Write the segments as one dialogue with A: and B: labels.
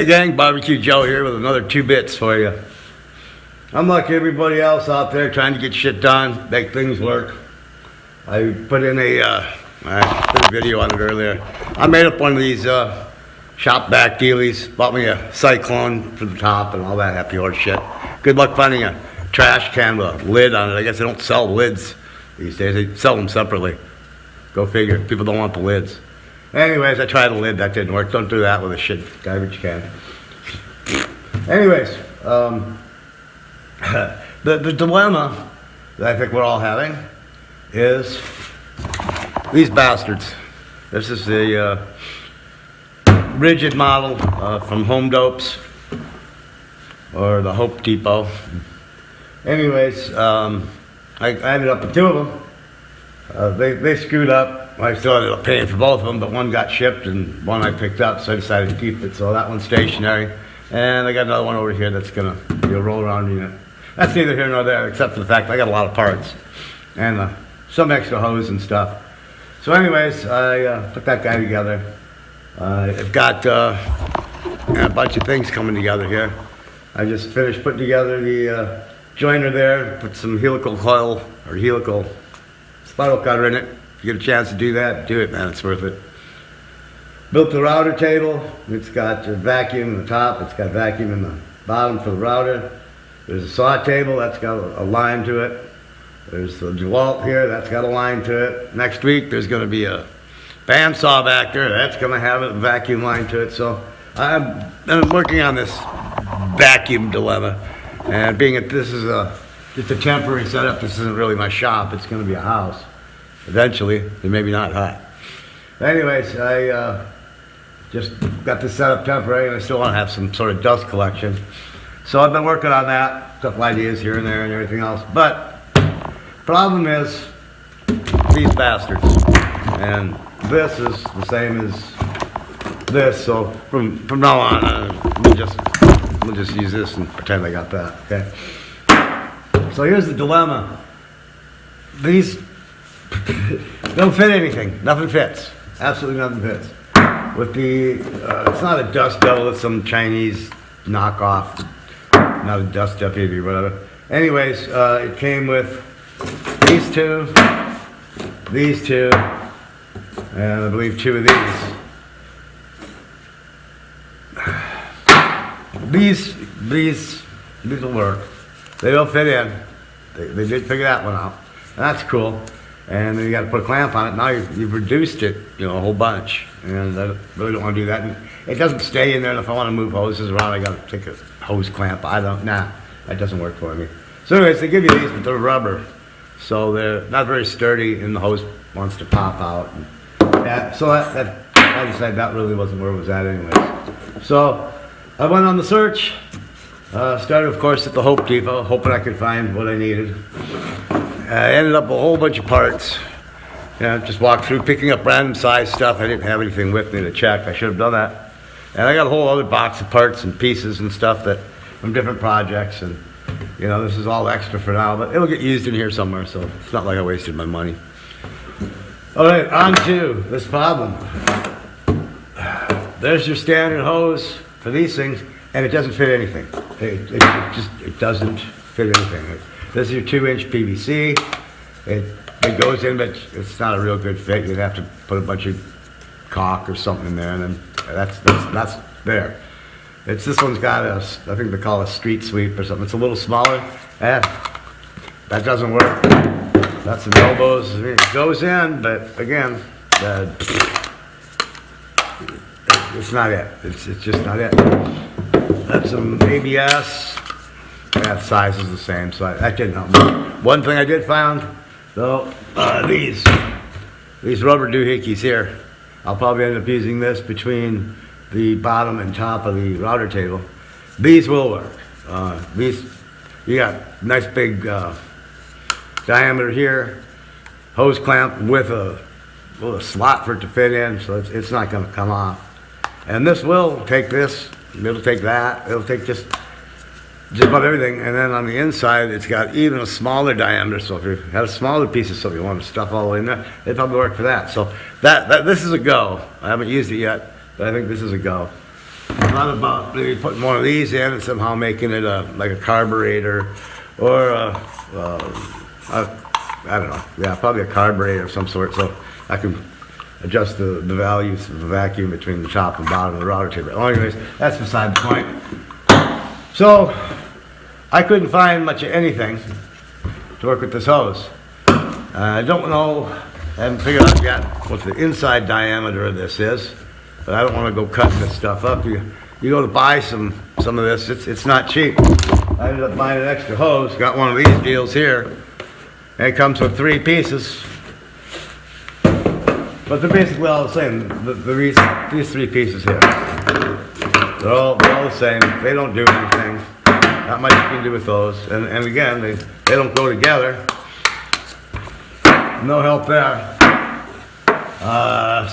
A: Hey gang, Barbecue Joe here with another 2 bits for you. I'm like everybody else out there trying to get shit done, make things work. I put in I put a video on it earlier. I made up one of these shop vac dealies, bought me a cyclone for the top and all that happy horse shit. Good luck finding a trash can with a lid on it. I guess they don't sell lids these days, they sell them separately. Go figure, people don't want the lids. Anyways, I tried a lid, that didn't work. Don't do that with a shit garbage can. Anyways, the dilemma that I think we're all having is these bastards. This is the rigid model from Home Dopes or the Hope Depot. Anyways, I ended up with 2 of them. They screwed up. I still ended up paying for both of them, but one got shipped and one I picked up, so I decided to keep it. So that one's stationary. And I got another one over here that's going to be a roll-around unit. That's neither here nor there, except for the fact I got a lot of parts and some extra hose and stuff. So anyways, I put that guy together. I've got a bunch of things coming together here. I just finished putting together the joiner there, put some helical coil or helical spiral cutter in it. If you get a chance to do that, do it, man, it's worth it. Built the router table. It's got a vacuum in the top, it's got vacuum in the bottom for the router. There's a saw table, that's got a line to it. There's the DeWalt here, that's got a line to it. Next week there's going to be a bandsaw back there, that's going to have a vacuum line to it. So I'm working on this vacuum dilemma. And being that this is just a temporary setup, this isn't really my shop, it's going to be a house. Eventually, and maybe not hot. Anyways, I just got this set up temporary and I still want to have some sort of dust collection. So I've been working on that, a couple ideas here and there and everything else. But problem is these bastards. And this is the same as this, so from now on, we'll just use this and pretend I got that, okay? So here's the dilemma. These don't fit anything. Nothing fits. Absolutely nothing fits. With the, it's not a dust devil, it's some Chinese knockoff. Not a dust deputy or whatever. Anyways, it came with these two, and I believe 2 of these. These will work. They don't fit in. They did figure that one out. That's cool. And then you got to put a clamp on it. Now you've reduced it, a whole bunch. And I really don't want to do that. And it doesn't stay in there. And if I want to move hoses around, I got to take a hose clamp. That doesn't work for me. So anyways, they give you these, but they're rubber. So they're not very sturdy, and the hose wants to pop out. And so I decided that really wasn't where it was at anyways. So I went on the search. Started, of course, at the Hope Depot, hoping I could find what I needed. I ended up with a whole bunch of parts. Just walked through, picking up random size stuff. I didn't have anything with me to check. I should have done that. And I got a whole other box of parts and pieces and stuff from different projects. And, this is all extra for now, but it'll get used in here somewhere, so it's not like I wasted my money. All right, on to this problem. There's your standard hose for these things, and it doesn't fit anything. It doesn't fit anything. This is your 2-inch PVC. It goes in, but it's not a real good fit. You'd have to put a bunch of caulk or something in there, and then that's there. This one's got I think they call it a street sweep or something. It's a little smaller. That doesn't work. That's some elbows. It goes in, but again, it's not it. It's just not it. That's some ABS. That size is the same, so that didn't help me. One thing I did find, though, these rubber doohickeys here. I'll probably end up using this between the bottom and top of the router table. These will work. You got nice big diameter here, hose clamp with a slot for it to fit in, so it's not going to come off. And this will take this, it'll take that, it'll take just about everything. And then on the inside, it's got even a smaller diameter, so if you have smaller pieces, so if you want to stuff all the way in there, it'll probably work for that. So this is a go. I haven't used it yet, but I think this is a go. I thought about maybe putting one of these in and somehow making it like a carburetor or I don't know. Yeah, probably a carburetor of some sort, so I can adjust the values of the vacuum between the top and bottom of the router table. Well, anyways, that's beside the point. So I couldn't find much of anything to work with this hose. I don't know, I haven't figured out yet what the inside diameter of this is, but I don't want to go cutting this stuff up. You go to buy some of this, it's not cheap. I ended up buying an extra hose, got one of these deals here, and it comes with 3 pieces. But they're basically all the same, these 3 pieces here. They're all the same, they don't do anything. Not much you can do with those, and again, they don't go together. No help there.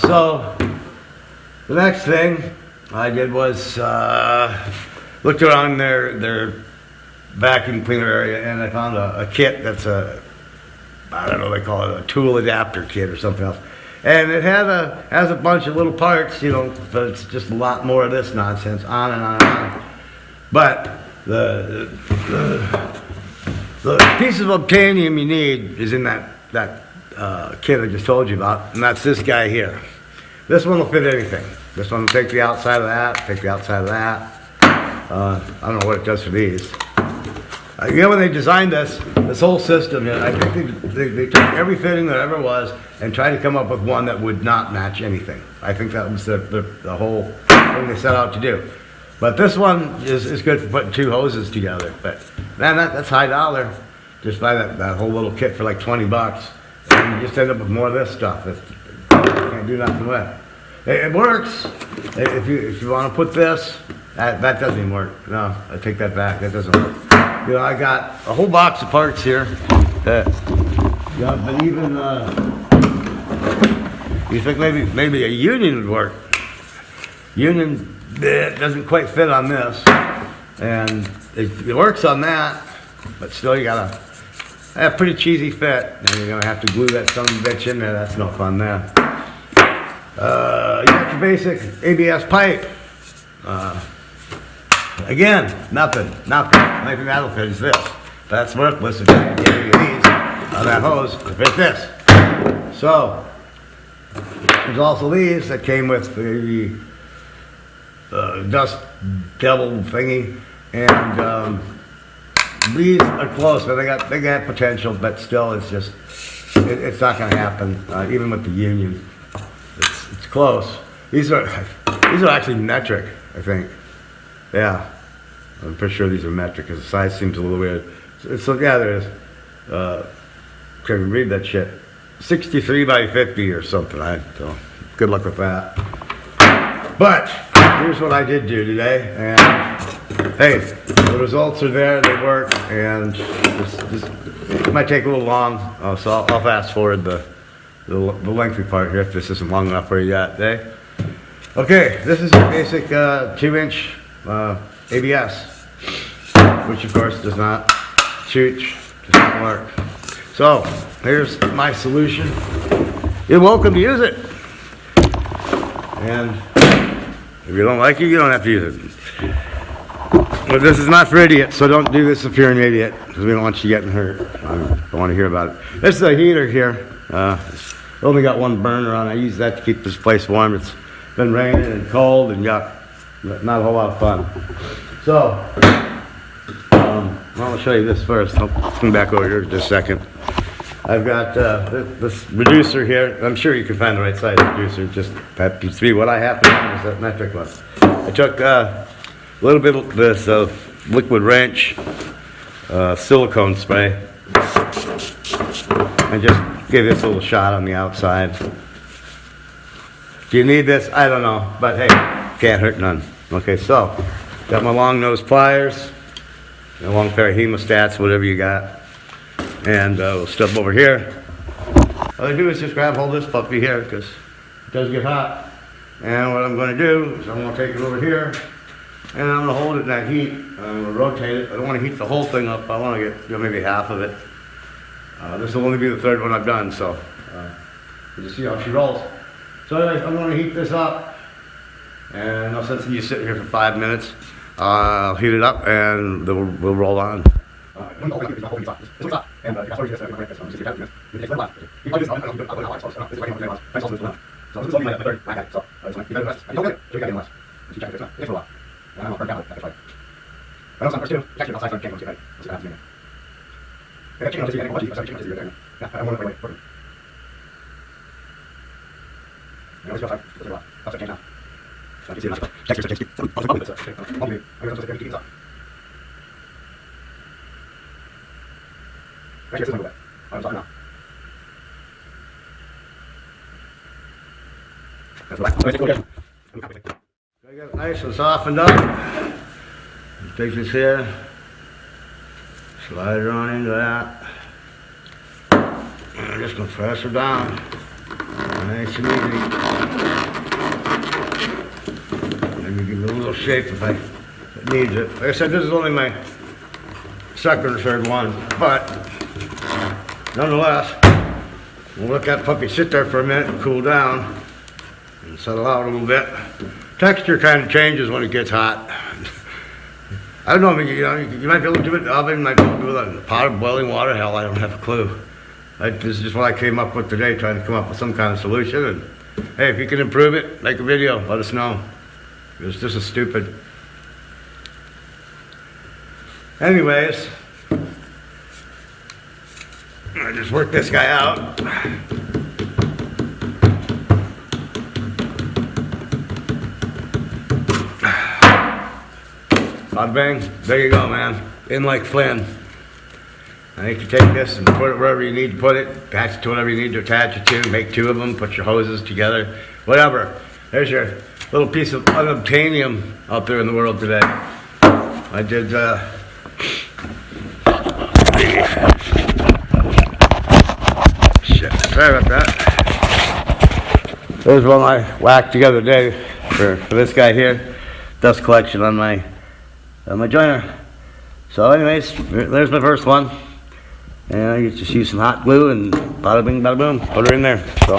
A: So, the next thing I did was looked around their vacuum cleaner area, and I found a kit that's I don't know, they call it a tool adapter kit or something else. And it has a bunch of little parts, you know, but it's just a lot more of this nonsense, on and on and on. But the piece of obtainium you need is in that kit I just told you about, and that's this guy here. This one will fit anything. This one will take the outside of that, take the outside of that. I don't know what it does for these. You know, when they designed this whole system, I think they took every fitting that ever was and tried to come up with one that would not match anything. I think that was the whole thing they set out to do. But this one is good for putting 2 hoses together. But man, that's high dollar. Just buy that whole little kit for like $20, and you just end up with more of this stuff that you can't do nothing with. It works if you want to put this. That doesn't even work. No, I take that back. That doesn't work. You know, I got a whole box of parts here that, yeah, but even you think maybe a union would work. Union doesn't quite fit on this, and it works on that, but still you gotta have a pretty cheesy fit, and you're gonna have to glue that son of a bitch in there. That's no fun there. You got your basic ABS pipe. Again, nothing. Maybe that'll fit is this. That's worthless if you have these on that hose to fit this. So, there's also these that came with the dust devil thingy, and these are close, but they got potential, but still it's just, it's not going to happen, even with the union. It's close. These are actually metric, I think. Yeah, I'm pretty sure these are metric because the size seems a little weird. So yeah, there is. Can't even read that shit. 63 by 50 or something. So good luck with that. But here's what I did do today, and hey, the results are there. They work, and it might take a little long. So I'll fast forward the lengthy part here if this isn't long enough for you yet. Eh? Okay, this is a basic 2-inch. ABS, which of course does not shoot, does not work. So here's my solution. You're welcome to use it, and if you don't like it, you don't have to use it. But this is not for idiots, so don't do this if you're an idiot, because we don't want you getting hurt. I don't want to hear about it. This is a heater here. It's only got one burner on. I use that to keep this place warm. It's been raining and cold and got not a whole lot of fun. So, I'll show you this first. I'll come back over here in just a second. I've got this reducer here. I'm sure you can find the right size reducer. Just that P3. What I have to do is that metric one. I took a little bit of this liquid wrench silicone spray and just give this a little shot on the outside. Do you need this? I don't know, but hey, can't hurt none. Okay, so got my long nose pliers, a long pair of hemostats, whatever you got, and we'll step over here. All I do is just grab hold of this puppy here because it does get hot. And what I'm going to do is I'm going to take it over here, and I'm going to hold it in that heat. I'm going to rotate it. I don't want to heat the whole thing up. I want to get maybe half of it. This will only be the 3rd one I've done, so we'll just see how she rolls. So I'm going to heat this up. And no sense in you sitting here for 5 minutes. I'll heat it up and then we'll roll on. Get it nice and softened up. Take this here, slide it on into that. And I'm just gonna press her down. Nice and easy. Maybe give it a little shape if it needs it. Like I said, this is only my second or third one, but nonetheless, we'll let that puppy sit there for a minute and cool down and settle out a little bit. Texture kind of changes when it gets hot. I don't know, you might be able to do it in the oven, you might be able to do it in a pot of boiling water. Hell, I don't have a clue. This is just what I came up with today, trying to come up with some kind of solution. And hey, if you can improve it, make a video, let us know. Because this is stupid. Anyways, I just worked this guy out. Bada bang, there you go, man. In like Flynn. I think you take this and put it wherever you need to put it, attach it to whatever you need to attach it to, make 2 of them, put your hoses together, whatever. There's your little piece of unobtainium out there in the world today. I did, shit, sorry about that. There's one I whacked together today for this guy here. Dust collection on my joiner. So anyways, there's my first one. And you just use some hot glue and bada bing, bada boom, put her in there. So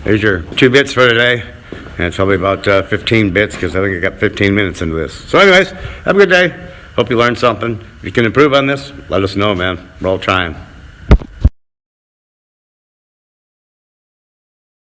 A: there's your 2 bits for today. And it's probably about 15 bits because I think I got 15 minutes into this. So anyways, have a good day. Hope you learned something. If you can improve on this, let us know, man. We're all trying.